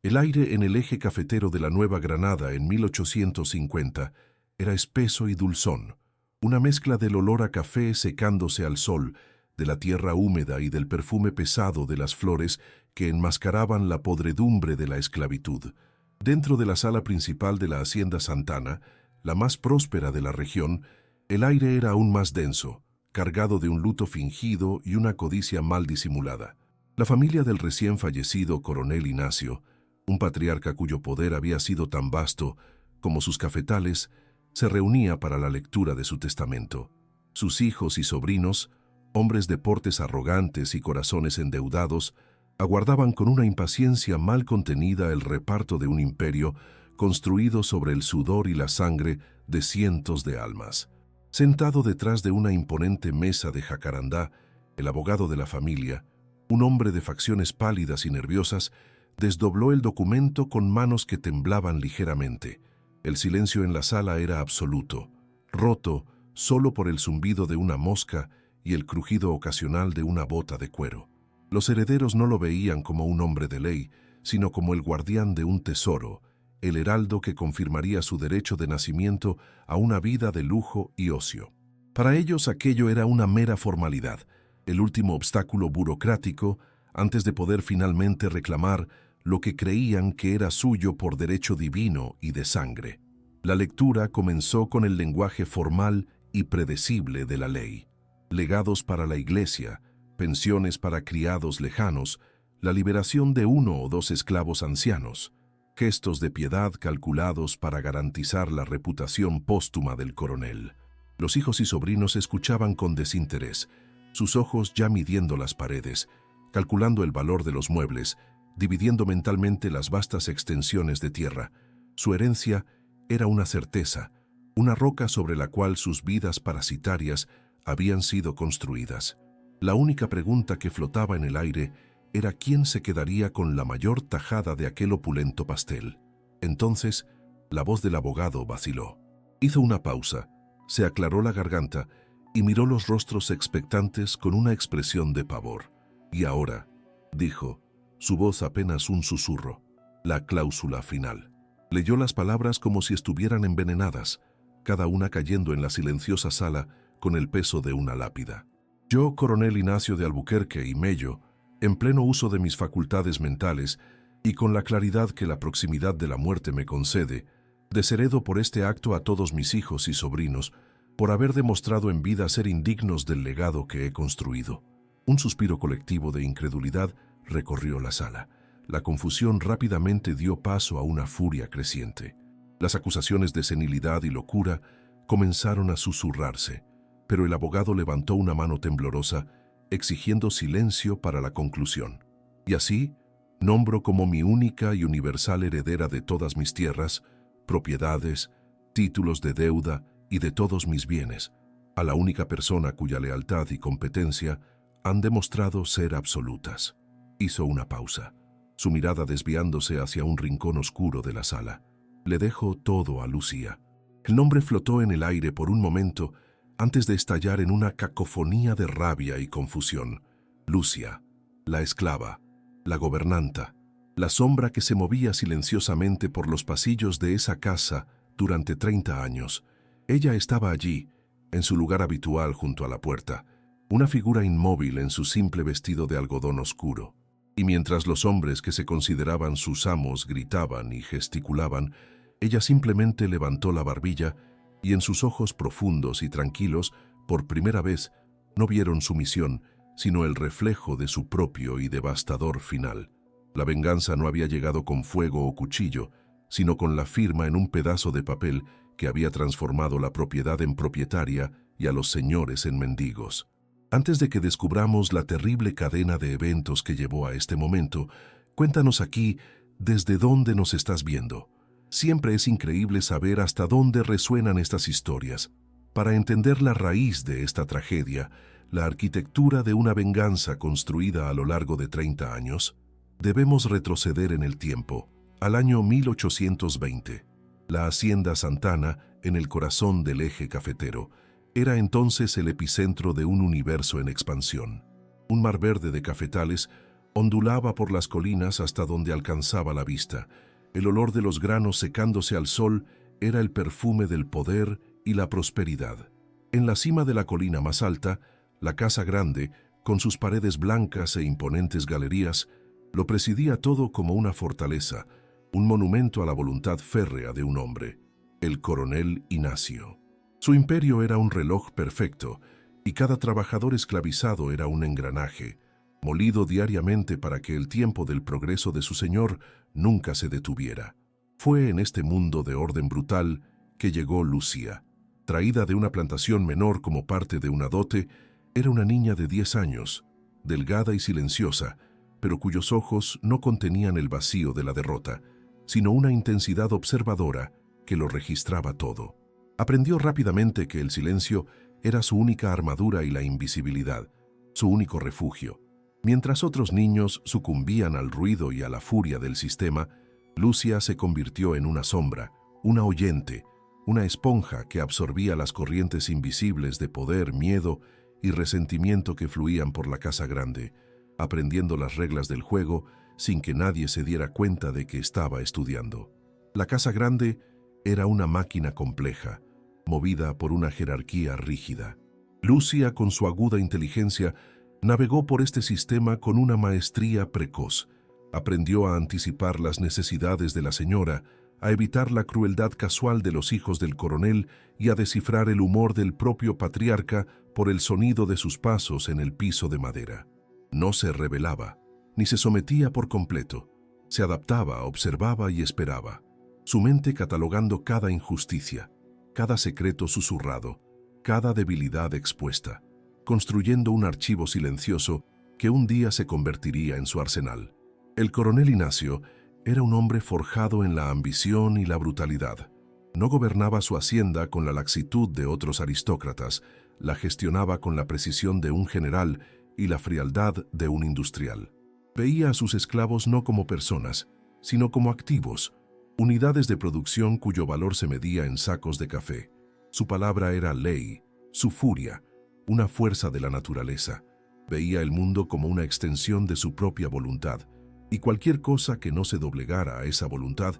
El aire en el eje cafetero de la Nueva Granada en 1850 era espeso y dulzón, una mezcla del olor a café secándose al sol, de la tierra húmeda y del perfume pesado de las flores que enmascaraban la podredumbre de la esclavitud. Dentro de la sala principal de la Hacienda Santana, la más próspera de la región, el aire era aún más denso, cargado de un luto fingido y una codicia mal disimulada. La familia del recién fallecido coronel Ignacio, un patriarca cuyo poder había sido tan vasto como sus cafetales, se reunía para la lectura de su testamento. Sus hijos y sobrinos, hombres de portes arrogantes y corazones endeudados, aguardaban con una impaciencia mal contenida el reparto de un imperio construido sobre el sudor y la sangre de cientos de almas. Sentado detrás de una imponente mesa de jacarandá, el abogado de la familia, un hombre de facciones pálidas y nerviosas, desdobló el documento con manos que temblaban ligeramente. El silencio en la sala era absoluto, roto solo por el zumbido de una mosca y el crujido ocasional de una bota de cuero. Los herederos no lo veían como un hombre de ley, sino como el guardián de un tesoro, el heraldo que confirmaría su derecho de nacimiento a una vida de lujo y ocio. Para ellos aquello era una mera formalidad, el último obstáculo burocrático antes de poder finalmente reclamar lo que creían que era suyo por derecho divino y de sangre. La lectura comenzó con el lenguaje formal y predecible de la ley. Legados para la iglesia, pensiones para criados lejanos, la liberación de 1 o 2 esclavos ancianos, gestos de piedad calculados para garantizar la reputación póstuma del coronel. Los hijos y sobrinos escuchaban con desinterés, sus ojos ya midiendo las paredes, calculando el valor de los muebles, dividiendo mentalmente las vastas extensiones de tierra. Su herencia era una certeza, una roca sobre la cual sus vidas parasitarias habían sido construidas. La única pregunta que flotaba en el aire era quién se quedaría con la mayor tajada de aquel opulento pastel. Entonces, la voz del abogado vaciló. Hizo una pausa, se aclaró la garganta y miró los rostros expectantes con una expresión de pavor. «Y ahora», dijo, su voz apenas un susurro, «la cláusula final». Leyó las palabras como si estuvieran envenenadas, cada una cayendo en la silenciosa sala con el peso de una lápida. Yo, coronel Ignacio de Albuquerque y Mello, en pleno uso de mis facultades mentales y con la claridad que la proximidad de la muerte me concede, desheredo por este acto a todos mis hijos y sobrinos por haber demostrado en vida ser indignos del legado que he construido. Un suspiro colectivo de incredulidad recorrió la sala. La confusión rápidamente dio paso a una furia creciente. Las acusaciones de senilidad y locura comenzaron a susurrarse, pero el abogado levantó una mano temblorosa, exigiendo silencio para la conclusión. Y así, nombro como mi única y universal heredera de todas mis tierras, propiedades, títulos de deuda y de todos mis bienes, a la única persona cuya lealtad y competencia han demostrado ser absolutas. Hizo una pausa, su mirada desviándose hacia un rincón oscuro de la sala. Le dejo todo a Lucía. El nombre flotó en el aire por un momento antes de estallar en una cacofonía de rabia y confusión. Lucia, la esclava, la gobernanta, la sombra que se movía silenciosamente por los pasillos de esa casa durante 30 años. Ella estaba allí, en su lugar habitual junto a la puerta, una figura inmóvil en su simple vestido de algodón oscuro. Y mientras los hombres que se consideraban sus amos gritaban y gesticulaban, ella simplemente levantó la barbilla y en sus ojos profundos y tranquilos, por primera vez, no vieron sumisión, sino el reflejo de su propio y devastador final. La venganza no había llegado con fuego o cuchillo, sino con la firma en un pedazo de papel que había transformado la propiedad en propietaria y a los señores en mendigos. Antes de que descubramos la terrible cadena de eventos que llevó a este momento, cuéntanos aquí desde dónde nos estás viendo. Siempre es increíble saber hasta dónde resuenan estas historias. Para entender la raíz de esta tragedia, la arquitectura de una venganza construida a lo largo de 30 años, debemos retroceder en el tiempo, al año 1820. La Hacienda Santana, en el corazón del eje cafetero, era entonces el epicentro de un universo en expansión. Un mar verde de cafetales Ondulaba por las colinas hasta donde alcanzaba la vista. El olor de los granos secándose al sol era el perfume del poder y la prosperidad. En la cima de la colina más alta, la casa grande, con sus paredes blancas e imponentes galerías, lo presidía todo como una fortaleza, un monumento a la voluntad férrea de un hombre, el coronel Ignacio. Su imperio era un reloj perfecto, y cada trabajador esclavizado era un engranaje, molido diariamente para que el tiempo del progreso de su señor nunca se detuviera. Fue en este mundo de orden brutal que llegó Lucia. Traída de una plantación menor como parte de una dote, era una niña de 10 años, delgada y silenciosa, pero cuyos ojos no contenían el vacío de la derrota, sino una intensidad observadora que lo registraba todo. Aprendió rápidamente que el silencio era su única armadura y la invisibilidad, su único refugio. Mientras otros niños sucumbían al ruido y a la furia del sistema, Lucia se convirtió en una sombra, una oyente, una esponja que absorbía las corrientes invisibles de poder, miedo y resentimiento que fluían por la casa grande, aprendiendo las reglas del juego sin que nadie se diera cuenta de que estaba estudiando. La casa grande era una máquina compleja, movida por una jerarquía rígida. Lucia, con su aguda inteligencia, navegó por este sistema con una maestría precoz. Aprendió a anticipar las necesidades de la señora, a evitar la crueldad casual de los hijos del coronel y a descifrar el humor del propio patriarca por el sonido de sus pasos en el piso de madera. No se rebelaba, ni se sometía por completo. Se adaptaba, observaba y esperaba, su mente catalogando cada injusticia, cada secreto susurrado, cada debilidad expuesta, construyendo un archivo silencioso que un día se convertiría en su arsenal. El coronel Ignacio era un hombre forjado en la ambición y la brutalidad. No gobernaba su hacienda con la laxitud de otros aristócratas, la gestionaba con la precisión de un general y la frialdad de un industrial. Veía a sus esclavos no como personas, sino como activos, unidades de producción cuyo valor se medía en sacos de café. Su palabra era ley, su furia, una fuerza de la naturaleza. Veía el mundo como una extensión de su propia voluntad, y cualquier cosa que no se doblegara a esa voluntad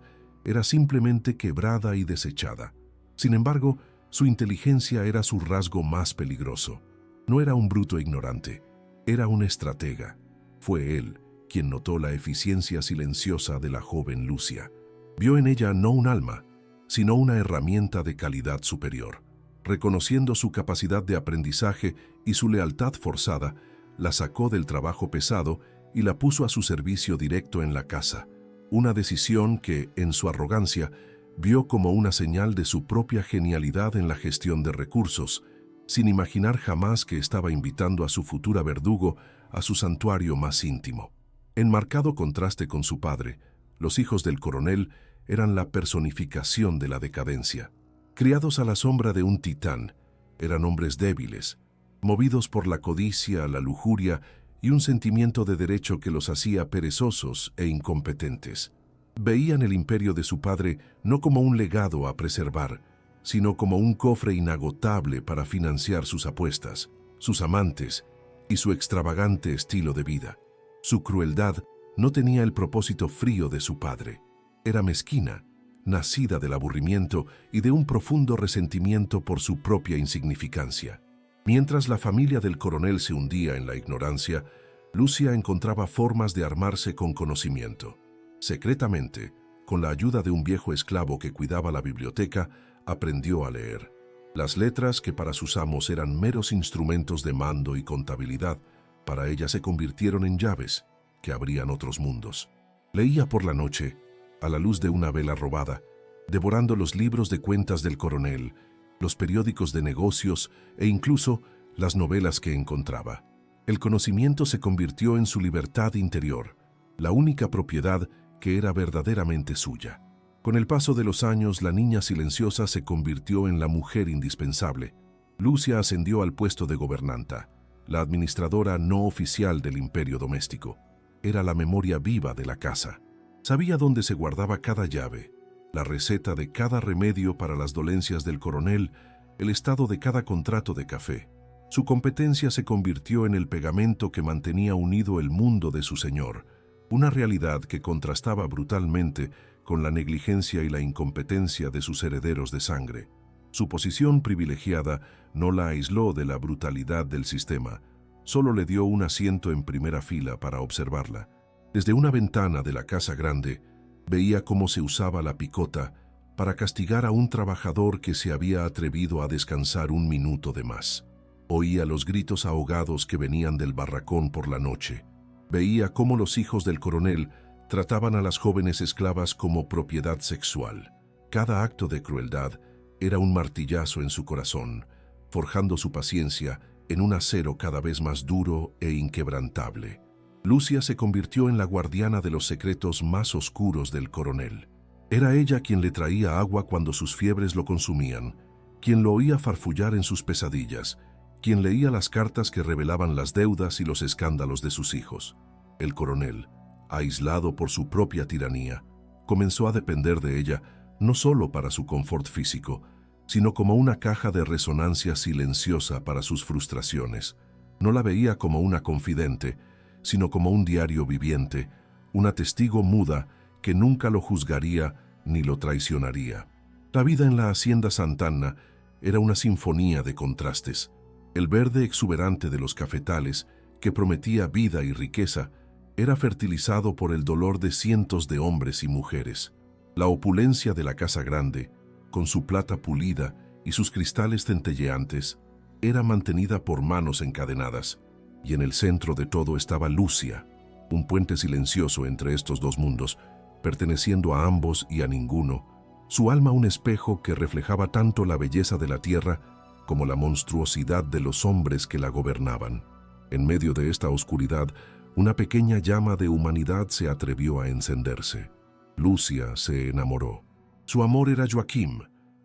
era simplemente quebrada y desechada. Sin embargo, su inteligencia era su rasgo más peligroso. No era un bruto ignorante, era un estratega. Fue él quien notó la eficiencia silenciosa de la joven Lucia. Vio en ella no un alma, sino una herramienta de calidad superior. Reconociendo su capacidad de aprendizaje y su lealtad forzada, la sacó del trabajo pesado y la puso a su servicio directo en la casa, una decisión que, en su arrogancia, vio como una señal de su propia genialidad en la gestión de recursos, sin imaginar jamás que estaba invitando a su futura verdugo a su santuario más íntimo. En marcado contraste con su padre, los hijos del coronel eran la personificación de la decadencia. Criados a la sombra de un titán, eran hombres débiles, movidos por la codicia, la lujuria y un sentimiento de derecho que los hacía perezosos e incompetentes. Veían el imperio de su padre no como un legado a preservar, sino como un cofre inagotable para financiar sus apuestas, sus amantes y su extravagante estilo de vida. Su crueldad no tenía el propósito frío de su padre. Era mezquina, nacida del aburrimiento y de un profundo resentimiento por su propia insignificancia. Mientras la familia del coronel se hundía en la ignorancia, Lucia encontraba formas de armarse con conocimiento. Secretamente, con la ayuda de un viejo esclavo que cuidaba la biblioteca, aprendió a leer. Las letras, que para sus amos eran meros instrumentos de mando y contabilidad, para ella se convirtieron en llaves que abrían otros mundos. Leía por la noche, a la luz de una vela robada, devorando los libros de cuentas del coronel, los periódicos de negocios e incluso las novelas que encontraba. El conocimiento se convirtió en su libertad interior, la única propiedad que era verdaderamente suya. Con el paso de los años, la niña silenciosa se convirtió en la mujer indispensable. Lucia ascendió al puesto de gobernanta, la administradora no oficial del imperio doméstico. Era la memoria viva de la casa. Sabía dónde se guardaba cada llave, la receta de cada remedio para las dolencias del coronel, el estado de cada contrato de café. Su competencia se convirtió en el pegamento que mantenía unido el mundo de su señor, una realidad que contrastaba brutalmente con la negligencia y la incompetencia de sus herederos de sangre. Su posición privilegiada no la aisló de la brutalidad del sistema, solo le dio un asiento en primera fila para observarla. Desde una ventana de la casa grande, veía cómo se usaba la picota para castigar a un trabajador que se había atrevido a descansar un minuto de más. Oía los gritos ahogados que venían del barracón por la noche. Veía cómo los hijos del coronel trataban a las jóvenes esclavas como propiedad sexual. Cada acto de crueldad era un martillazo en su corazón, forjando su paciencia en un acero cada vez más duro e inquebrantable. Lucia se convirtió en la guardiana de los secretos más oscuros del coronel. Era ella quien le traía agua cuando sus fiebres lo consumían, quien lo oía farfullar en sus pesadillas, quien leía las cartas que revelaban las deudas y los escándalos de sus hijos. El coronel, aislado por su propia tiranía, comenzó a depender de ella no solo para su confort físico, sino como una caja de resonancia silenciosa para sus frustraciones. No la veía como una confidente, sino como un diario viviente, una testigo muda que nunca lo juzgaría ni lo traicionaría. La vida en la hacienda Sant'Anna era una sinfonía de contrastes. El verde exuberante de los cafetales, que prometía vida y riqueza, era fertilizado por el dolor de cientos de hombres y mujeres. La opulencia de la casa grande, con su plata pulida y sus cristales centelleantes, era mantenida por manos encadenadas, y en el centro de todo estaba Lucia, un puente silencioso entre estos dos mundos, perteneciendo a ambos y a ninguno, su alma un espejo que reflejaba tanto la belleza de la tierra como la monstruosidad de los hombres que la gobernaban. En medio de esta oscuridad, una pequeña llama de humanidad se atrevió a encenderse. Lucia se enamoró. Su amor era Joaquim,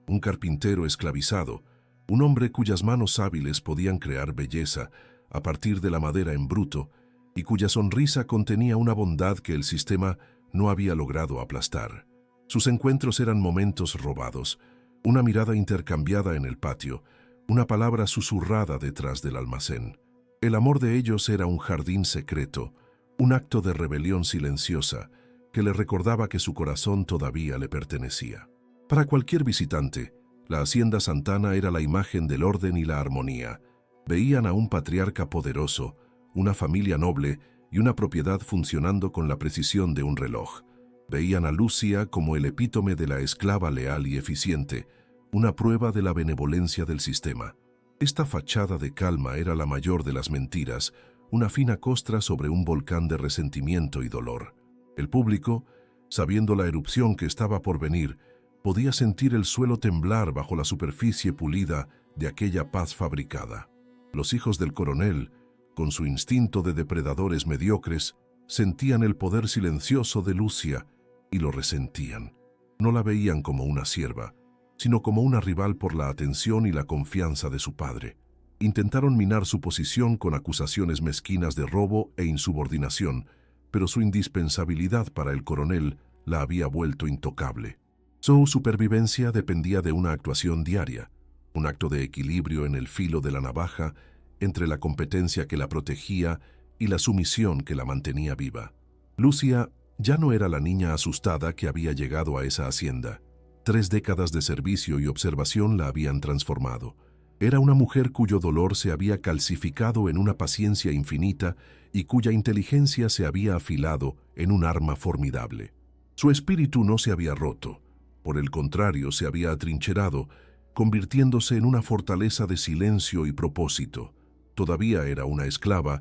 un carpintero esclavizado, un hombre cuyas manos hábiles podían crear belleza a partir de la madera en bruto y cuya sonrisa contenía una bondad que el sistema no había logrado aplastar. Sus encuentros eran momentos robados, una mirada intercambiada en el patio, una palabra susurrada detrás del almacén. El amor de ellos era un jardín secreto, un acto de rebelión silenciosa que le recordaba que su corazón todavía le pertenecía. Para cualquier visitante, la hacienda Sant'Anna era la imagen del orden y la armonía. Veían a un patriarca poderoso, una familia noble y una propiedad funcionando con la precisión de un reloj. Veían a Lucia como el epítome de la esclava leal y eficiente, una prueba de la benevolencia del sistema. Esta fachada de calma era la mayor de las mentiras, una fina costra sobre un volcán de resentimiento y dolor. El público, sabiendo la erupción que estaba por venir, podía sentir el suelo temblar bajo la superficie pulida de aquella paz fabricada. Los hijos del coronel, con su instinto de depredadores mediocres, sentían el poder silencioso de Lucia y lo resentían. No la veían como una sierva, sino como una rival por la atención y la confianza de su padre. Intentaron minar su posición con acusaciones mezquinas de robo e insubordinación, pero su indispensabilidad para el coronel la había vuelto intocable. Su supervivencia dependía de una actuación diaria, un acto de equilibrio en el filo de la navaja entre la competencia que la protegía y la sumisión que la mantenía viva. Lucia ya no era la niña asustada que había llegado a esa hacienda. 3 décadas de servicio y observación la habían transformado. Era una mujer cuyo dolor se había calcificado en una paciencia infinita y cuya inteligencia se había afilado en un arma formidable. Su espíritu no se había roto, por el contrario se había atrincherado, convirtiéndose en una fortaleza de silencio y propósito. Todavía era una esclava,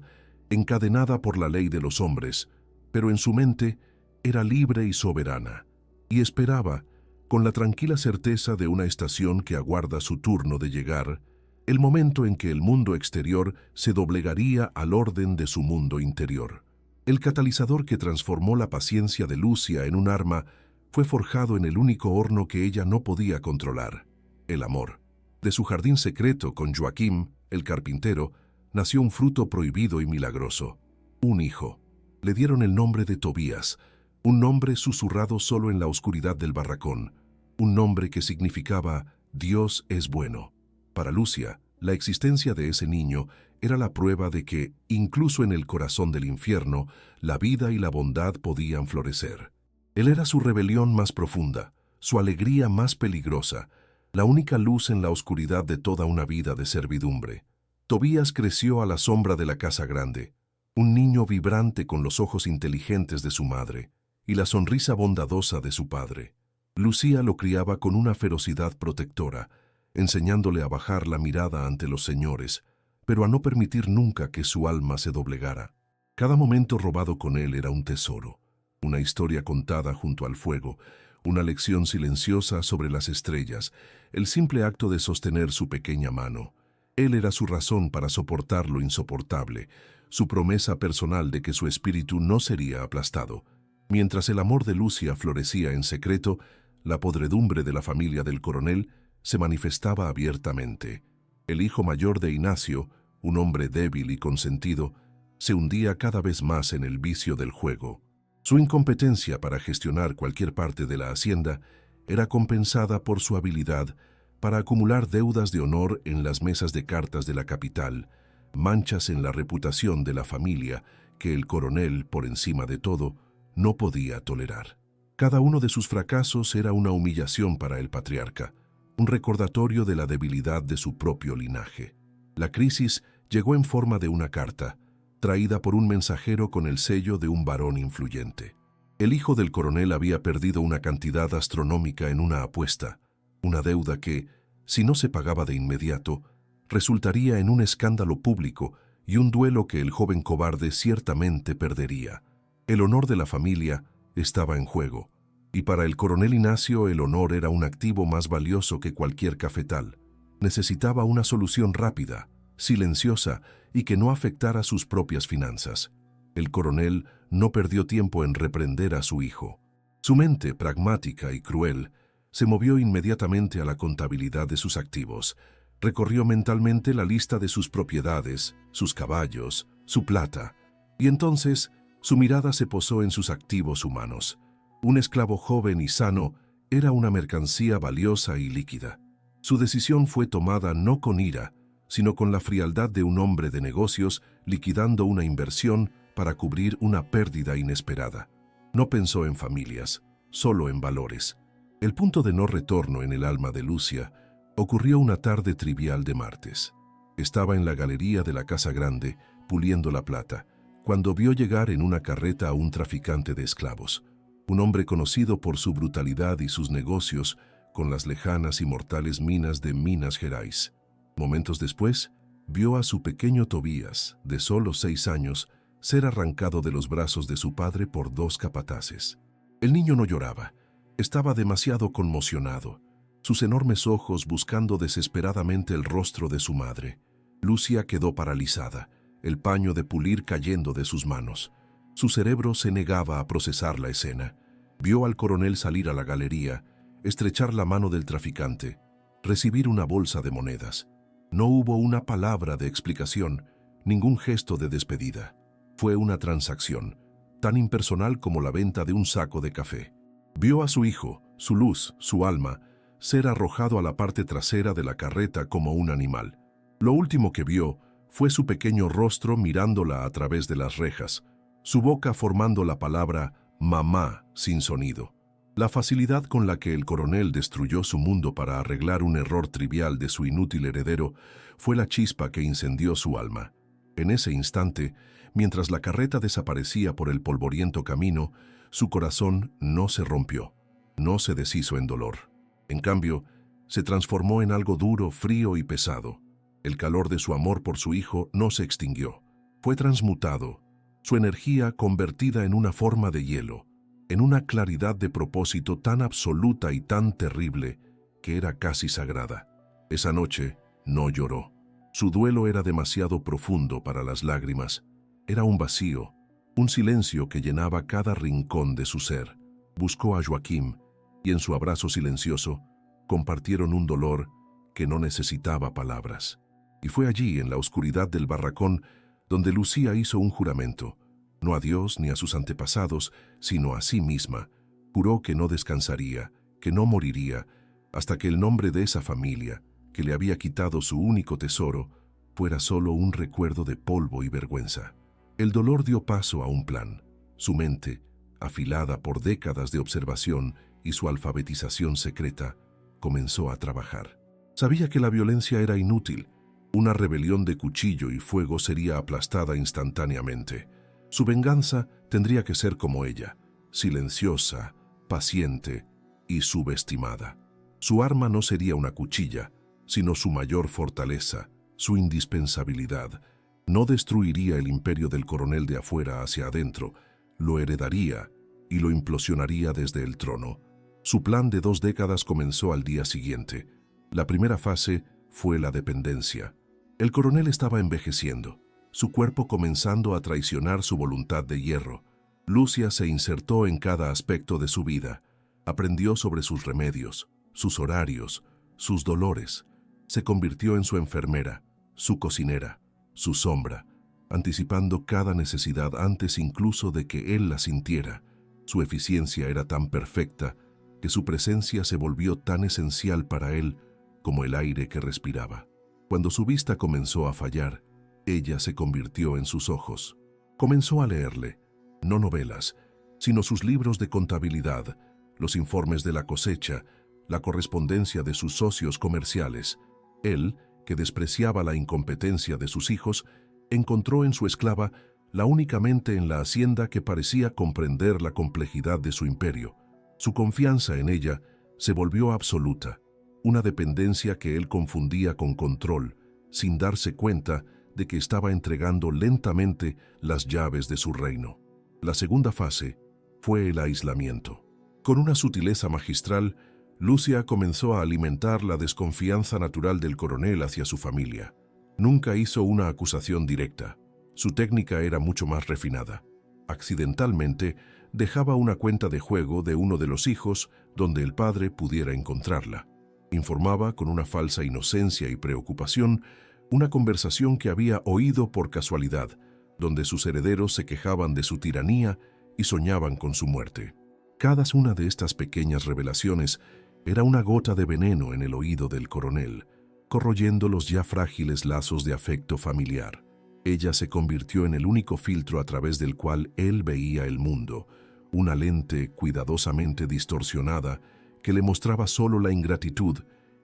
encadenada por la ley de los hombres, pero en su mente era libre y soberana, y esperaba, con la tranquila certeza de una estación que aguarda su turno de llegar, el momento en que el mundo exterior se doblegaría al orden de su mundo interior. El catalizador que transformó la paciencia de Lucia en un arma fue forjado en el único horno que ella no podía controlar, el amor. De su jardín secreto con Joaquim, el carpintero, nació un fruto prohibido y milagroso, un hijo. Le dieron el nombre de Tobías, un nombre susurrado solo en la oscuridad del barracón, un nombre que significaba Dios es bueno. Para Lucia, La existencia de ese niño era la prueba de que, incluso en el corazón del infierno, la vida y la bondad podían florecer. Él era su rebelión más profunda, su alegría más peligrosa, la única luz en la oscuridad de toda una vida de servidumbre. Tobías creció a la sombra de la casa grande, un niño vibrante con los ojos inteligentes de su madre y la sonrisa bondadosa de su padre. Lucía lo criaba con una ferocidad protectora, enseñándole a bajar la mirada ante los señores, pero a no permitir nunca que su alma se doblegara. Cada momento robado con él era un tesoro, una historia contada junto al fuego, una lección silenciosa sobre las estrellas, el simple acto de sostener su pequeña mano. Él era su razón para soportar lo insoportable, su promesa personal de que su espíritu no sería aplastado. Mientras el amor de Lucia florecía en secreto, la podredumbre de la familia del coronel se manifestaba abiertamente. El hijo mayor de Ignacio, un hombre débil y consentido, se hundía cada vez más en el vicio del juego. Su incompetencia para gestionar cualquier parte de la hacienda era compensada por su habilidad para acumular deudas de honor en las mesas de cartas de la capital, manchas en la reputación de la familia que el coronel, por encima de todo, no podía tolerar. Cada uno de sus fracasos era una humillación para el patriarca, un recordatorio de la debilidad de su propio linaje. La crisis llegó en forma de una carta, traída por un mensajero con el sello de un varón influyente. El hijo del coronel había perdido una cantidad astronómica en una apuesta, una deuda que, si no se pagaba de inmediato, resultaría en un escándalo público y un duelo que el joven cobarde ciertamente perdería. El honor de la familia estaba en juego, y para el coronel Ignacio el honor era un activo más valioso que cualquier cafetal. Necesitaba una solución rápida, silenciosa y que no afectara sus propias finanzas. El coronel no perdió tiempo en reprender a su hijo. Su mente, pragmática y cruel, se movió inmediatamente a la contabilidad de sus activos. Recorrió mentalmente la lista de sus propiedades, sus caballos, su plata, y entonces su mirada se posó en sus activos humanos. Un esclavo joven y sano era una mercancía valiosa y líquida. Su decisión fue tomada no con ira, sino con la frialdad de un hombre de negocios liquidando una inversión para cubrir una pérdida inesperada. No pensó en familias, solo en valores. El punto de no retorno en el alma de Lucia ocurrió una tarde trivial de martes. Estaba en la galería de la Casa Grande, puliendo la plata, cuando vio llegar en una carreta a un traficante de esclavos, un hombre conocido por su brutalidad y sus negocios con las lejanas y mortales minas de Minas Gerais. Momentos después, vio a su pequeño Tobías, de solo 6 años, ser arrancado de los brazos de su padre por 2 capataces. El niño no lloraba, estaba demasiado conmocionado, sus enormes ojos buscando desesperadamente el rostro de su madre. Lucia quedó paralizada, el paño de pulir cayendo de sus manos. Su cerebro se negaba a procesar la escena. Vio al coronel salir a la galería, estrechar la mano del traficante, recibir una bolsa de monedas. No hubo una palabra de explicación, ningún gesto de despedida. Fue una transacción, tan impersonal como la venta de un saco de café. Vio a su hijo, su luz, su alma, ser arrojado a la parte trasera de la carreta como un animal. Lo último que vio fue su pequeño rostro mirándola a través de las rejas, su boca formando la palabra mamá sin sonido. La facilidad con la que el coronel destruyó su mundo para arreglar un error trivial de su inútil heredero fue la chispa que incendió su alma. En ese instante, mientras la carreta desaparecía por el polvoriento camino, su corazón no se rompió, no se deshizo en dolor. En cambio, se transformó en algo duro, frío y pesado. El calor de su amor por su hijo no se extinguió. Fue transmutado, su energía convertida en una forma de hielo, en una claridad de propósito tan absoluta y tan terrible que era casi sagrada. Esa noche no lloró. Su duelo era demasiado profundo para las lágrimas. Era un vacío, un silencio que llenaba cada rincón de su ser. Buscó a Joaquim y en su abrazo silencioso compartieron un dolor que no necesitaba palabras. Y fue allí, en la oscuridad del barracón, donde Lucía hizo un juramento, no a Dios ni a sus antepasados, sino a sí misma. Juró que no descansaría, que no moriría, hasta que el nombre de esa familia, que le había quitado su único tesoro, fuera solo un recuerdo de polvo y vergüenza. El dolor dio paso a un plan. Su mente, afilada por décadas de observación y su alfabetización secreta, comenzó a trabajar. Sabía que la violencia era inútil. Una rebelión de cuchillo y fuego sería aplastada instantáneamente. Su venganza tendría que ser como ella, silenciosa, paciente y subestimada. Su arma no sería una cuchilla, sino su mayor fortaleza, su indispensabilidad. No destruiría el imperio del coronel de afuera hacia adentro, lo heredaría y lo implosionaría desde el trono. Su plan de 2 décadas comenzó al día siguiente. La primera fase fue la dependencia. El coronel estaba envejeciendo, su cuerpo comenzando a traicionar su voluntad de hierro. Lucia se insertó en cada aspecto de su vida. Aprendió sobre sus remedios, sus horarios, sus dolores. Se convirtió en su enfermera, su cocinera, su sombra, anticipando cada necesidad antes incluso de que él la sintiera. Su eficiencia era tan perfecta que su presencia se volvió tan esencial para él como el aire que respiraba. Cuando su vista comenzó a fallar, ella se convirtió en sus ojos. Comenzó a leerle, no novelas, sino sus libros de contabilidad, los informes de la cosecha, la correspondencia de sus socios comerciales. Él, que despreciaba la incompetencia de sus hijos, encontró en su esclava la única mente en la hacienda que parecía comprender la complejidad de su imperio. Su confianza en ella se volvió absoluta, una dependencia que él confundía con control, sin darse cuenta de que estaba entregando lentamente las llaves de su reino. La segunda fase fue el aislamiento. Con una sutileza magistral, Lucia comenzó a alimentar la desconfianza natural del coronel hacia su familia. Nunca hizo una acusación directa. Su técnica era mucho más refinada. Accidentalmente, dejaba una cuenta de juego de uno de los hijos donde el padre pudiera encontrarla. Informaba con una falsa inocencia y preocupación una conversación que había oído por casualidad, donde sus herederos se quejaban de su tiranía y soñaban con su muerte. Cada una de estas pequeñas revelaciones era una gota de veneno en el oído del coronel, corroyendo los ya frágiles lazos de afecto familiar. Ella se convirtió en el único filtro a través del cual él veía el mundo, una lente cuidadosamente distorsionada que le mostraba solo la ingratitud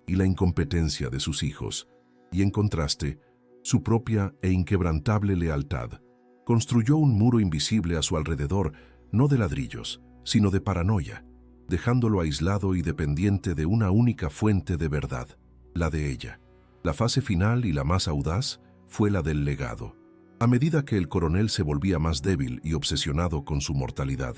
y la incompetencia de sus hijos, y en contraste, su propia e inquebrantable lealtad. Construyó un muro invisible a su alrededor, no de ladrillos, sino de paranoia, dejándolo aislado y dependiente de una única fuente de verdad, la de ella. La fase final y la más audaz fue la del legado. A medida que el coronel se volvía más débil y obsesionado con su mortalidad,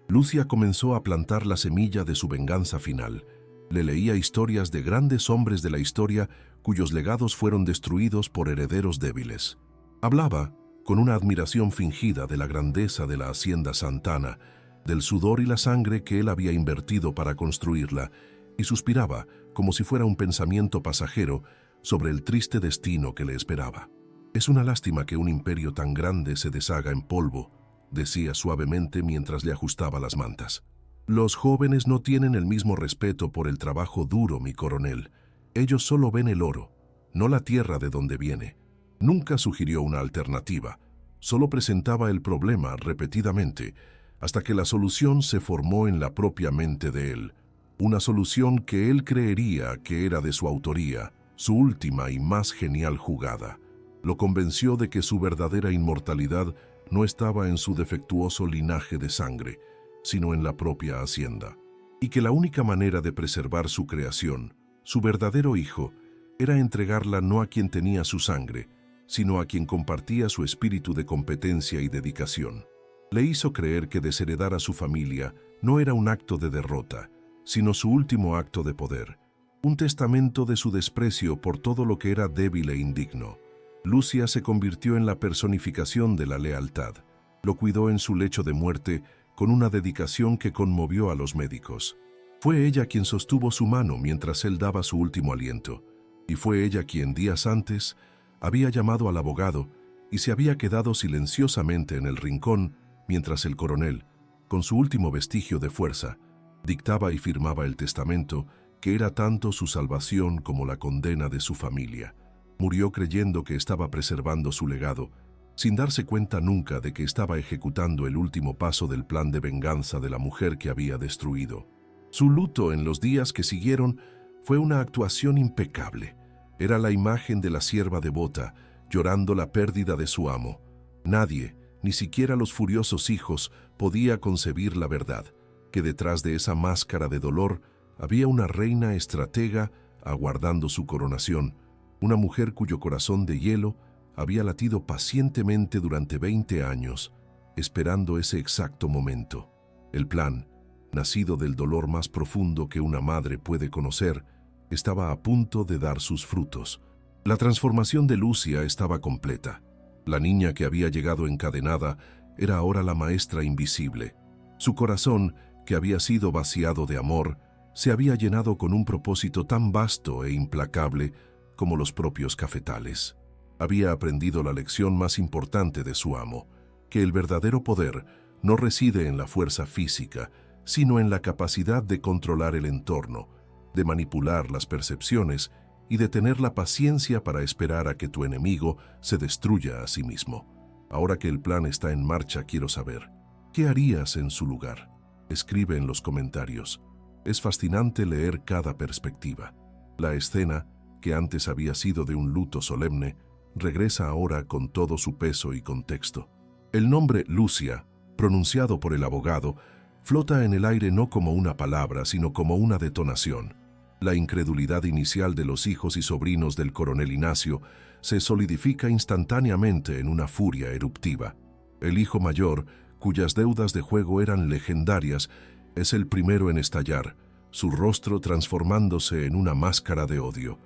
Lucia comenzó a plantar la semilla de su venganza final. Le leía historias de grandes hombres de la historia cuyos legados fueron destruidos por herederos débiles. Hablaba, con una admiración fingida, de la grandeza de la hacienda Santana, del sudor y la sangre que él había invertido para construirla, y suspiraba, como si fuera un pensamiento pasajero, sobre el triste destino que le esperaba. «Es una lástima que un imperio tan grande se deshaga en polvo», decía suavemente mientras le ajustaba las mantas. «Los jóvenes no tienen el mismo respeto por el trabajo duro, mi coronel. Ellos solo ven el oro, no la tierra de donde viene». Nunca sugirió una alternativa, solo presentaba el problema repetidamente, hasta que la solución se formó en la propia mente de él, una solución que él creería que era de su autoría, su última y más genial jugada. Lo convenció de que su verdadera inmortalidad no estaba en su defectuoso linaje de sangre, sino en la propia hacienda, y que la única manera de preservar su creación, su verdadero hijo, era entregarla no a quien tenía su sangre, sino a quien compartía su espíritu de competencia y dedicación. Le hizo creer que desheredar a su familia no era un acto de derrota, sino su último acto de poder, un testamento de su desprecio por todo lo que era débil e indigno. Lucia se convirtió en la personificación de la lealtad. Lo cuidó en su lecho de muerte con una dedicación que conmovió a los médicos. Fue ella quien sostuvo su mano mientras él daba su último aliento, y fue ella quien, días antes, había llamado al abogado y se había quedado silenciosamente en el rincón mientras el coronel, con su último vestigio de fuerza, dictaba y firmaba el testamento que era tanto su salvación como la condena de su familia. Murió creyendo que estaba preservando su legado, sin darse cuenta nunca de que estaba ejecutando el último paso del plan de venganza de la mujer que había destruido. Su luto en los días que siguieron fue una actuación impecable. Era la imagen de la sierva devota, llorando la pérdida de su amo. Nadie, ni siquiera los furiosos hijos, podía concebir la verdad, que detrás de esa máscara de dolor había una reina estratega aguardando su coronación, una mujer cuyo corazón de hielo había latido pacientemente durante 20 años, esperando ese exacto momento. El plan, nacido del dolor más profundo que una madre puede conocer, estaba a punto de dar sus frutos. La transformación de Lucia estaba completa. La niña que había llegado encadenada era ahora la maestra invisible. Su corazón, que había sido vaciado de amor, se había llenado con un propósito tan vasto e implacable como los propios cafetales. Había aprendido la lección más importante de su amo, que el verdadero poder no reside en la fuerza física, sino en la capacidad de controlar el entorno, de manipular las percepciones y de tener la paciencia para esperar a que tu enemigo se destruya a sí mismo. Ahora que el plan está en marcha, quiero saber, ¿qué harías en su lugar? Escribe en los comentarios. Es fascinante leer cada perspectiva. La escena, que antes había sido de un luto solemne, regresa ahora con todo su peso y contexto. El nombre Lucia, pronunciado por el abogado, flota en el aire no como una palabra, sino como una detonación. La incredulidad inicial de los hijos y sobrinos del coronel Ignacio se solidifica instantáneamente en una furia eruptiva. El hijo mayor, cuyas deudas de juego eran legendarias, es el primero en estallar, su rostro transformándose en una máscara de odio.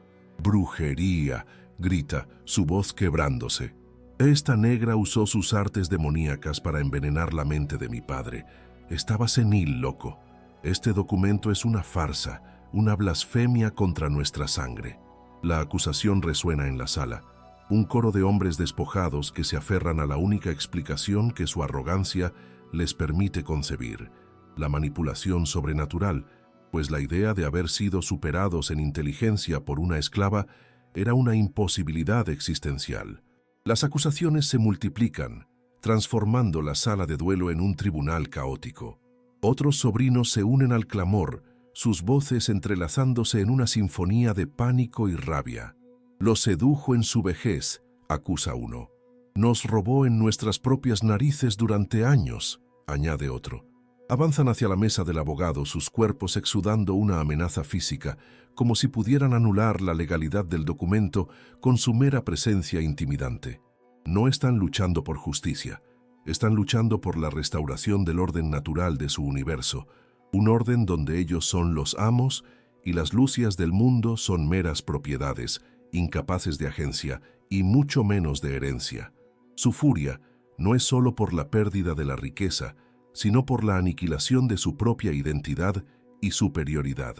«¡Brujería!», grita, su voz quebrándose. «Esta negra usó sus artes demoníacas para envenenar la mente de mi padre. Estaba senil, loco. Este documento es una farsa, una blasfemia contra nuestra sangre». La acusación resuena en la sala. Un coro de hombres despojados que se aferran a la única explicación que su arrogancia les permite concebir: la manipulación sobrenatural, pues la idea de haber sido superados en inteligencia por una esclava era una imposibilidad existencial. Las acusaciones se multiplican, transformando la sala de duelo en un tribunal caótico. Otros sobrinos se unen al clamor, sus voces entrelazándose en una sinfonía de pánico y rabia. «Lo sedujo en su vejez», acusa uno. «Nos robó en nuestras propias narices durante años», añade otro. Avanzan hacia la mesa del abogado, sus cuerpos exudando una amenaza física, como si pudieran anular la legalidad del documento con su mera presencia intimidante. No están luchando por justicia, están luchando por la restauración del orden natural de su universo, un orden donde ellos son los amos y las Lucias del mundo son meras propiedades, incapaces de agencia y mucho menos de herencia. Su furia no es solo por la pérdida de la riqueza, sino por la aniquilación de su propia identidad y superioridad.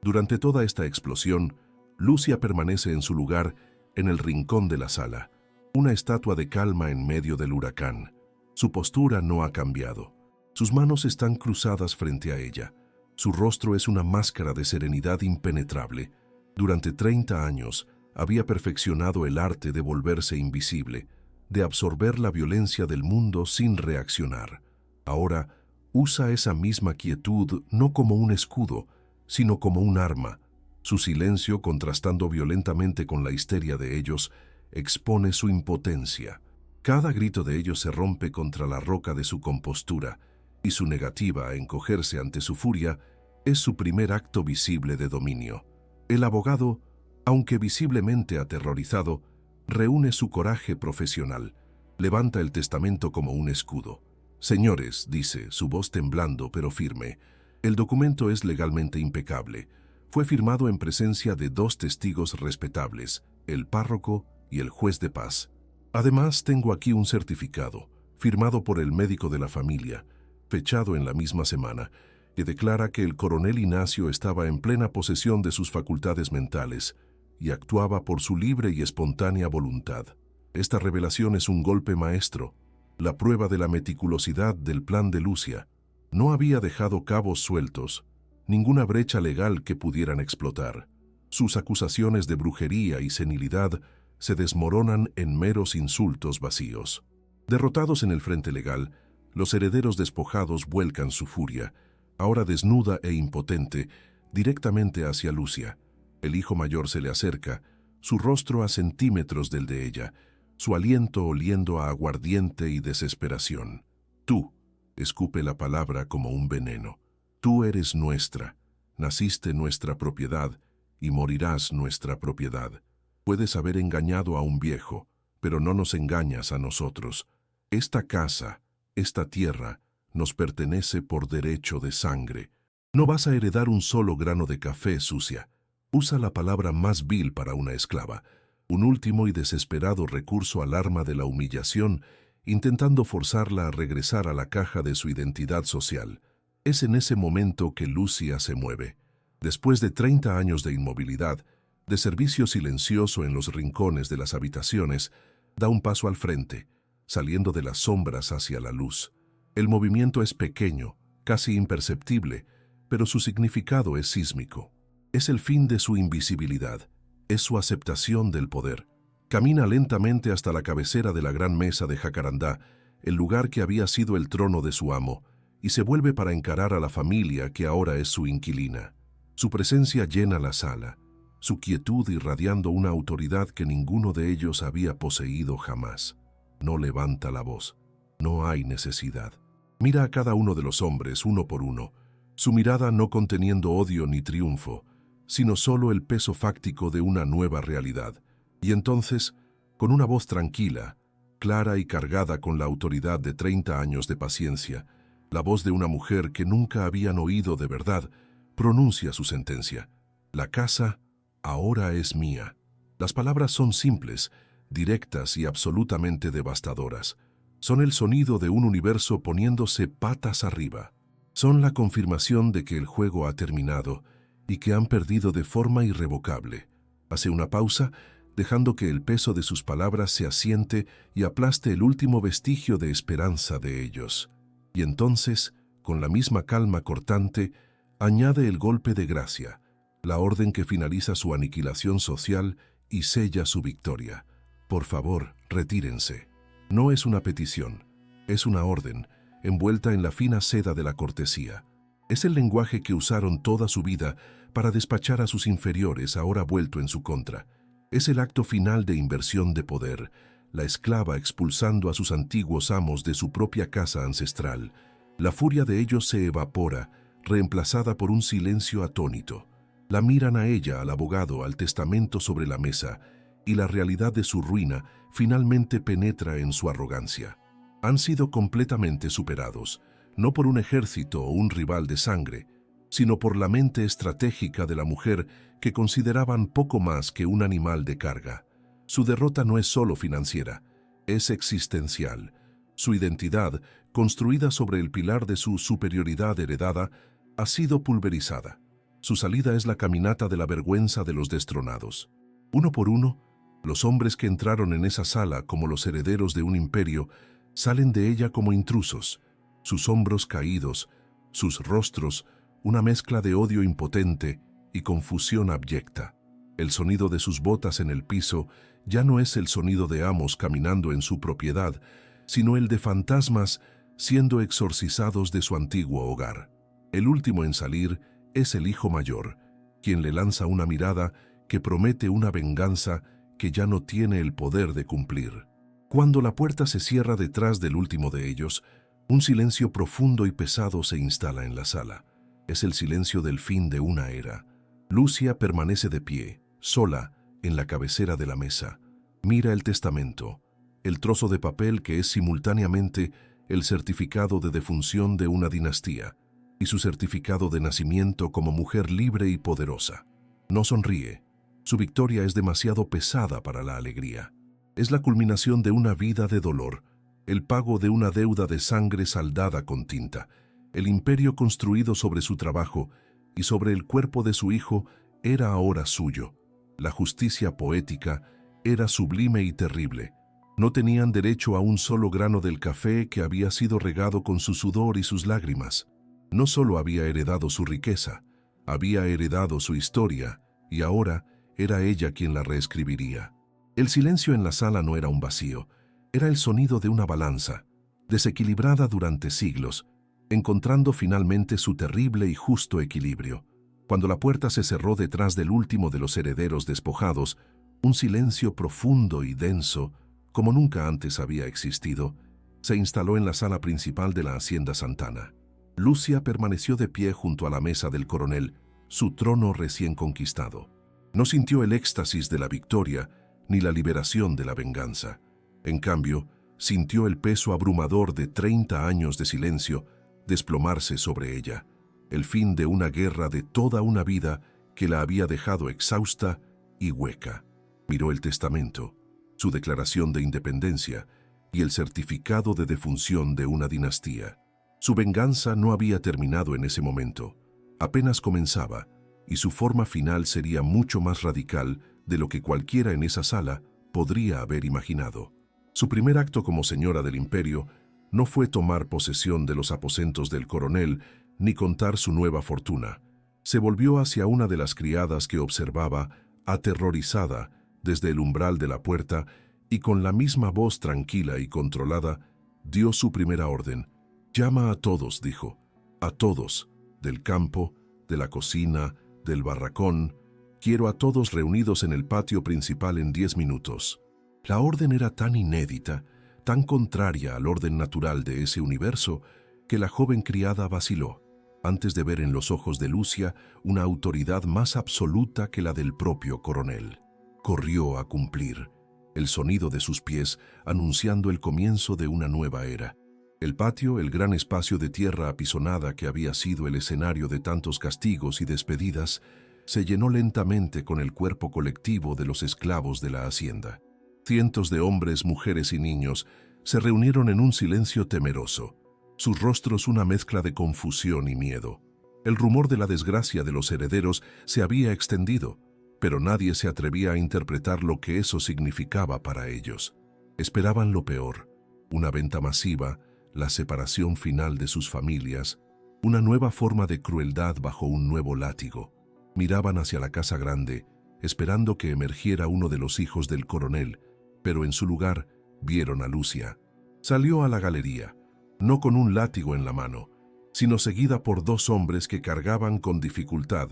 Durante toda esta explosión, Lucia permanece en su lugar en el rincón de la sala, una estatua de calma en medio del huracán. Su postura no ha cambiado. Sus manos están cruzadas frente a ella. Su rostro es una máscara de serenidad impenetrable. Durante 30 años había perfeccionado el arte de volverse invisible, de absorber la violencia del mundo sin reaccionar. Ahora usa esa misma quietud no como un escudo, sino como un arma. Su silencio, contrastando violentamente con la histeria de ellos, expone su impotencia. Cada grito de ellos se rompe contra la roca de su compostura, y su negativa a encogerse ante su furia es su primer acto visible de dominio. El abogado, aunque visiblemente aterrorizado, reúne su coraje profesional, levanta el testamento como un escudo. «Señores», dice, su voz temblando pero firme, «el documento es legalmente impecable. Fue firmado en presencia de 2 testigos respetables, el párroco y el juez de paz. Además, tengo aquí un certificado, firmado por el médico de la familia, fechado en la misma semana, que declara que el coronel Ignacio estaba en plena posesión de sus facultades mentales y actuaba por su libre y espontánea voluntad. Esta revelación es un golpe maestro, la prueba de la meticulosidad del plan de Lucia. No había dejado cabos sueltos, ninguna brecha legal que pudieran explotar. Sus acusaciones de brujería y senilidad se desmoronan en meros insultos vacíos. Derrotados en el frente legal, los herederos despojados vuelcan su furia, ahora desnuda e impotente, directamente hacia Lucia. El hijo mayor se le acerca, su rostro a centímetros del de ella, su aliento oliendo a aguardiente y desesperación. Tú, escupe la palabra como un veneno. Tú eres nuestra, naciste nuestra propiedad y morirás nuestra propiedad. Puedes haber engañado a un viejo, pero no nos engañas a nosotros. Esta casa, esta tierra, nos pertenece por derecho de sangre. No vas a heredar un solo grano de café, sucia. Usa la palabra más vil para una esclava, un último y desesperado recurso al arma de la humillación, intentando forzarla a regresar a la caja de su identidad social. Es en ese momento que Lucia se mueve. Después de 30 años de inmovilidad, de servicio silencioso en los rincones de las habitaciones, da un paso al frente, saliendo de las sombras hacia la luz. El movimiento es pequeño, casi imperceptible, pero su significado es sísmico. Es el fin de su invisibilidad, es su aceptación del poder. Camina lentamente hasta la cabecera de la gran mesa de Jacarandá, el lugar que había sido el trono de su amo, y se vuelve para encarar a la familia que ahora es su inquilina. Su presencia llena la sala, su quietud irradiando una autoridad que ninguno de ellos había poseído jamás. No levanta la voz, no hay necesidad. Mira a cada uno de los hombres uno por uno, su mirada no conteniendo odio ni triunfo, sino solo el peso fáctico de una nueva realidad. Y entonces, con una voz tranquila, clara y cargada con la autoridad de 30 años de paciencia, la voz de una mujer que nunca habían oído de verdad, pronuncia su sentencia. La casa ahora es mía. Las palabras son simples, directas y absolutamente devastadoras. Son el sonido de un universo poniéndose patas arriba. Son la confirmación de que el juego ha terminado y que han perdido de forma irrevocable. Hace una pausa, dejando que el peso de sus palabras se asiente y aplaste el último vestigio de esperanza de ellos. Y entonces, con la misma calma cortante, añade el golpe de gracia, la orden que finaliza su aniquilación social y sella su victoria. Por favor, retírense. No es una petición, es una orden, envuelta en la fina seda de la cortesía. Es el lenguaje que usaron toda su vida para despachar a sus inferiores, ahora vuelto en su contra. Es el acto final de inversión de poder, la esclava expulsando a sus antiguos amos de su propia casa ancestral. La furia de ellos se evapora, reemplazada por un silencio atónito. La miran a ella, al abogado, al testamento sobre la mesa, y la realidad de su ruina finalmente penetra en su arrogancia. Han sido completamente superados, no por un ejército o un rival de sangre, sino por la mente estratégica de la mujer que consideraban poco más que un animal de carga. Su derrota no es solo financiera, es existencial. Su identidad, construida sobre el pilar de su superioridad heredada, ha sido pulverizada. Su salida es la caminata de la vergüenza de los destronados. Uno por uno, los hombres que entraron en esa sala como los herederos de un imperio salen de ella como intrusos, sus hombros caídos, sus rostros, una mezcla de odio impotente y confusión abyecta. El sonido de sus botas en el piso ya no es el sonido de amos caminando en su propiedad, sino el de fantasmas siendo exorcizados de su antiguo hogar. El último en salir es el hijo mayor, quien le lanza una mirada que promete una venganza que ya no tiene el poder de cumplir. Cuando la puerta se cierra detrás del último de ellos, un silencio profundo y pesado se instala en la sala. Es el silencio del fin de una era. Lucia permanece de pie, sola, en la cabecera de la mesa. Mira el testamento, el trozo de papel que es simultáneamente el certificado de defunción de una dinastía y su certificado de nacimiento como mujer libre y poderosa. No sonríe. Su victoria es demasiado pesada para la alegría. Es la culminación de una vida de dolor, el pago de una deuda de sangre saldada con tinta. El imperio construido sobre su trabajo y sobre el cuerpo de su hijo era ahora suyo. La justicia poética era sublime y terrible. No tenían derecho a un solo grano del café que había sido regado con su sudor y sus lágrimas. No solo había heredado su riqueza, Había heredado su historia y ahora era ella quien la reescribiría. El silencio en la sala no era un vacío, era el sonido de una balanza, desequilibrada durante siglos, encontrando finalmente su terrible y justo equilibrio. Cuando la puerta se cerró detrás del último de los herederos despojados, un silencio profundo y denso, como nunca antes había existido, se instaló en la sala principal de la Hacienda Santana. Lucia permaneció de pie junto a la mesa del coronel, su trono recién conquistado. No sintió el éxtasis de la victoria ni la liberación de la venganza. En cambio, sintió el peso abrumador de 30 años de silencio desplomarse sobre ella, el fin de una guerra de toda una vida que la había dejado exhausta y hueca. Miró el testamento, su declaración de independencia y el certificado de defunción de una dinastía. Su venganza no había terminado en ese momento, apenas comenzaba, y su forma final sería mucho más radical de lo que cualquiera en esa sala podría haber imaginado. Su primer acto como señora del imperio no fue tomar posesión de los aposentos del coronel ni contar su nueva fortuna. Se volvió hacia una de las criadas que observaba, aterrorizada, desde el umbral de la puerta, y con la misma voz tranquila y controlada, dio su primera orden. «Llama a todos», dijo, «a todos, del campo, de la cocina, del barracón. Quiero a todos reunidos en el patio principal en 10 minutos». La orden era tan inédita, tan contraria al orden natural de ese universo, que la joven criada vaciló, antes de ver en los ojos de Lucia una autoridad más absoluta que la del propio coronel. Corrió a cumplir, el sonido de sus pies anunciando el comienzo de una nueva era. El patio, el gran espacio de tierra apisonada que había sido el escenario de tantos castigos y despedidas, se llenó lentamente con el cuerpo colectivo de los esclavos de la hacienda. Cientos de hombres, mujeres y niños se reunieron en un silencio temeroso, sus rostros una mezcla de confusión y miedo. El rumor de la desgracia de los herederos se había extendido, pero nadie se atrevía a interpretar lo que eso significaba para ellos. Esperaban lo peor, una venta masiva, la separación final de sus familias, una nueva forma de crueldad bajo un nuevo látigo. Miraban hacia la casa grande, esperando que emergiera uno de los hijos del coronel, pero en su lugar vieron a Lucia. Salió a la galería, no con un látigo en la mano, sino seguida por 2 hombres que cargaban con dificultad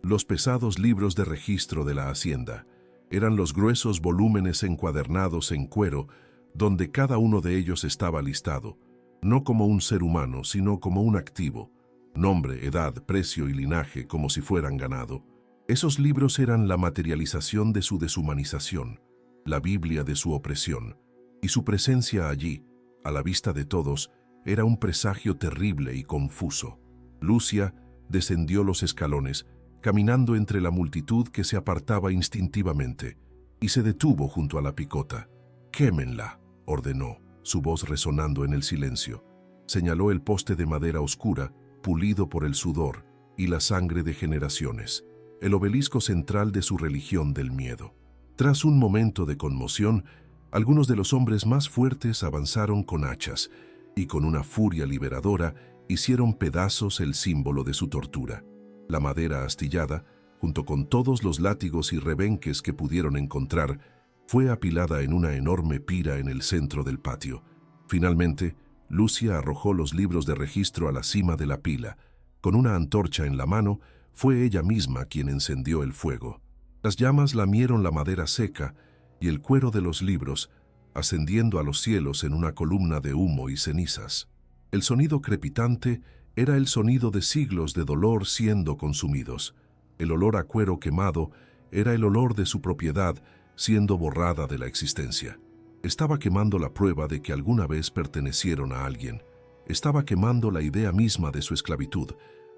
los pesados libros de registro de la hacienda. Eran los gruesos volúmenes encuadernados en cuero, donde cada uno de ellos estaba listado, no como un ser humano, sino como un activo, nombre, edad, precio y linaje, como si fueran ganado. Esos libros eran la materialización de su deshumanización, la Biblia de su opresión, y su presencia allí, a la vista de todos, era un presagio terrible y confuso. Lucia descendió los escalones, caminando entre la multitud que se apartaba instintivamente, y se detuvo junto a la picota. «Quémenla», ordenó, su voz resonando en el silencio. Señaló el poste de madera oscura, pulido por el sudor y la sangre de generaciones, el obelisco central de su religión del miedo. Tras un momento de conmoción, algunos de los hombres más fuertes avanzaron con hachas y con una furia liberadora hicieron pedazos el símbolo de su tortura. La madera astillada, junto con todos los látigos y rebenques que pudieron encontrar, fue apilada en una enorme pira en el centro del patio. Finalmente, Lucia arrojó los libros de registro a la cima de la pila. Con una antorcha en la mano, fue ella misma quien encendió el fuego. Las llamas lamieron la madera seca y el cuero de los libros, ascendiendo a los cielos en una columna de humo y cenizas. El sonido crepitante era el sonido de siglos de dolor siendo consumidos. El olor a cuero quemado era el olor de su propiedad siendo borrada de la existencia. Estaba quemando la prueba de que alguna vez pertenecieron a alguien. Estaba quemando la idea misma de su esclavitud,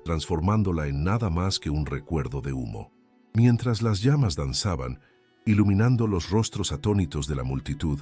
transformándola en nada más que un recuerdo de humo. Mientras las llamas danzaban, iluminando los rostros atónitos de la multitud,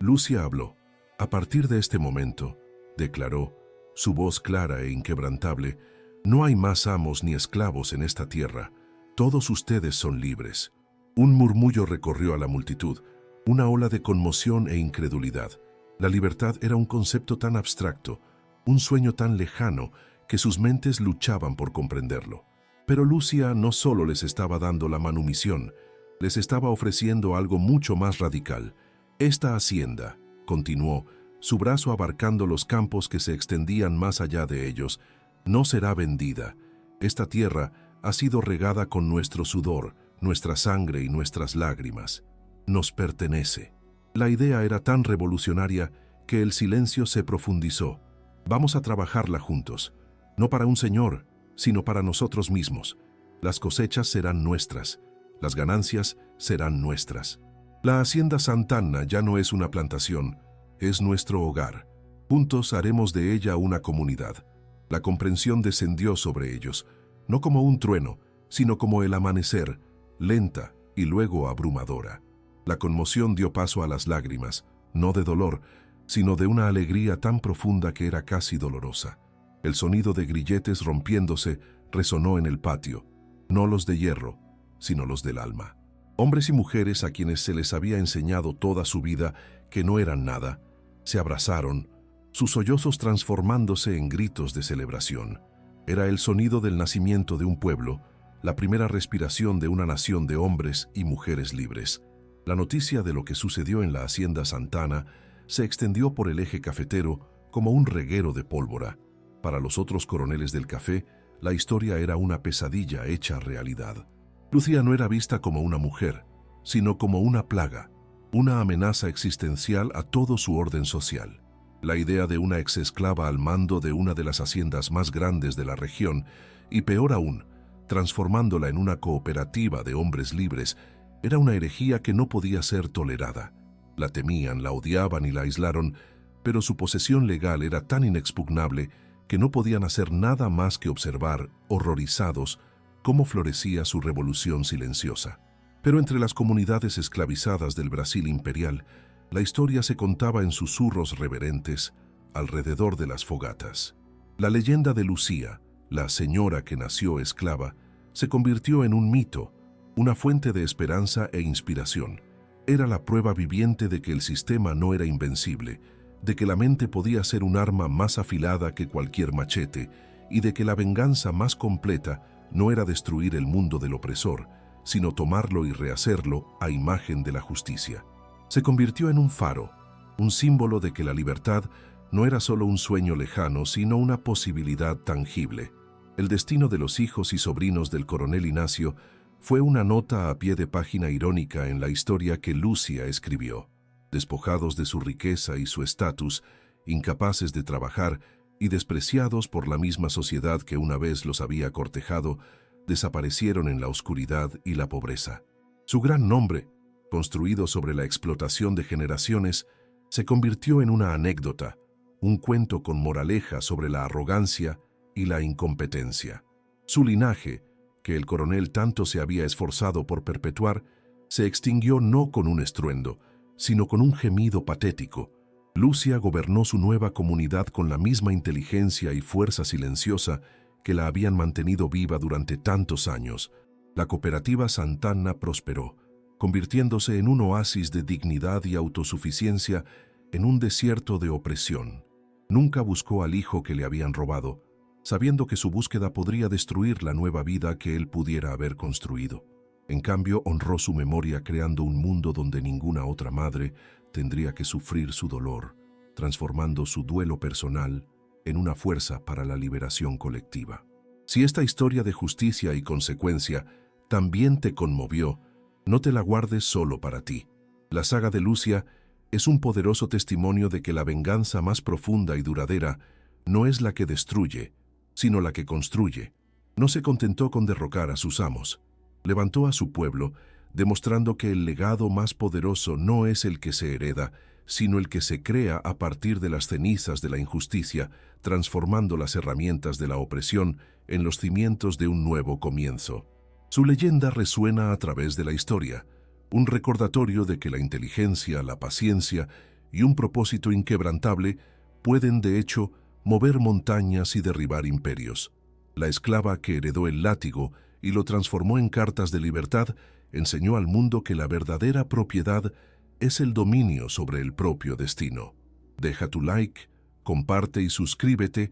Lucia habló. «A partir de este momento», declaró, su voz clara e inquebrantable, «no hay más amos ni esclavos en esta tierra. Todos ustedes son libres». Un murmullo recorrió a la multitud, una ola de conmoción e incredulidad. La libertad era un concepto tan abstracto, un sueño tan lejano, que sus mentes luchaban por comprenderlo. Pero Lucia no solo les estaba dando la manumisión, les estaba ofreciendo algo mucho más radical. Esta hacienda, continuó, su brazo abarcando los campos que se extendían más allá de ellos, no será vendida. Esta tierra ha sido regada con nuestro sudor, nuestra sangre y nuestras lágrimas. Nos pertenece. La idea era tan revolucionaria que el silencio se profundizó. Vamos a trabajarla juntos, no para un señor, sino para nosotros mismos. Las cosechas serán nuestras, las ganancias serán nuestras. La hacienda Sant'Anna ya no es una plantación, es nuestro hogar. Juntos haremos de ella una comunidad. La comprensión descendió sobre ellos, no como un trueno, sino como el amanecer, lenta y luego abrumadora. La conmoción dio paso a las lágrimas, no de dolor, sino de una alegría tan profunda que era casi dolorosa. El sonido de grilletes rompiéndose resonó en el patio, no los de hierro, sino los del alma. Hombres y mujeres a quienes se les había enseñado toda su vida que no eran nada, se abrazaron, sus sollozos transformándose en gritos de celebración. Era el sonido del nacimiento de un pueblo, la primera respiración de una nación de hombres y mujeres libres. La noticia de lo que sucedió en la hacienda Sant'Anna se extendió por el eje cafetero como un reguero de pólvora. Para los otros coroneles del café, la historia era una pesadilla hecha realidad. Lucia no era vista como una mujer, sino como una plaga, una amenaza existencial a todo su orden social. La idea de una exesclava al mando de una de las haciendas más grandes de la región, y peor aún, transformándola en una cooperativa de hombres libres, era una herejía que no podía ser tolerada. La temían, la odiaban y la aislaron, pero su posesión legal era tan inexpugnable que no podían hacer nada más que observar, horrorizados, cómo florecía su revolución silenciosa. Pero entre las comunidades esclavizadas del Brasil imperial, la historia se contaba en susurros reverentes alrededor de las fogatas. La leyenda de Lucía, la señora que nació esclava, se convirtió en un mito, una fuente de esperanza e inspiración. Era la prueba viviente de que el sistema no era invencible, de que la mente podía ser un arma más afilada que cualquier machete y de que la venganza más completa no era destruir el mundo del opresor, sino tomarlo y rehacerlo a imagen de la justicia. Se convirtió en un faro, un símbolo de que la libertad no era solo un sueño lejano, sino una posibilidad tangible. El destino de los hijos y sobrinos del coronel Ignacio fue una nota a pie de página irónica en la historia que Lucia escribió. Despojados de su riqueza y su estatus, incapaces de trabajar y despreciados por la misma sociedad que una vez los había cortejado, desaparecieron en la oscuridad y la pobreza. Su gran nombre, construido sobre la explotación de generaciones, se convirtió en una anécdota, un cuento con moraleja sobre la arrogancia y la incompetencia. Su linaje, que el coronel tanto se había esforzado por perpetuar, se extinguió no con un estruendo, sino con un gemido patético. Lucia gobernó su nueva comunidad con la misma inteligencia y fuerza silenciosa que la habían mantenido viva durante tantos años. La cooperativa Sant'Anna prosperó, convirtiéndose en un oasis de dignidad y autosuficiencia en un desierto de opresión. Nunca buscó al hijo que le habían robado, sabiendo que su búsqueda podría destruir la nueva vida que él pudiera haber construido. En cambio, honró su memoria creando un mundo donde ninguna otra madre tendría que sufrir su dolor, transformando su duelo personal en una fuerza para la liberación colectiva. Si esta historia de justicia y consecuencia también te conmovió, no te la guardes solo para ti. La saga de Lucia es un poderoso testimonio de que la venganza más profunda y duradera no es la que destruye, sino la que construye. No se contentó con derrocar a sus amos. Levantó a su pueblo, demostrando que el legado más poderoso no es el que se hereda, sino el que se crea a partir de las cenizas de la injusticia, transformando las herramientas de la opresión en los cimientos de un nuevo comienzo. Su leyenda resuena a través de la historia, un recordatorio de que la inteligencia, la paciencia y un propósito inquebrantable pueden, de hecho, mover montañas y derribar imperios. La esclava que heredó el látigo y lo transformó en cartas de libertad enseñó al mundo que la verdadera propiedad es el dominio sobre el propio destino. Deja tu like, comparte y suscríbete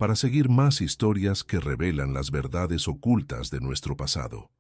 para seguir más historias que revelan las verdades ocultas de nuestro pasado.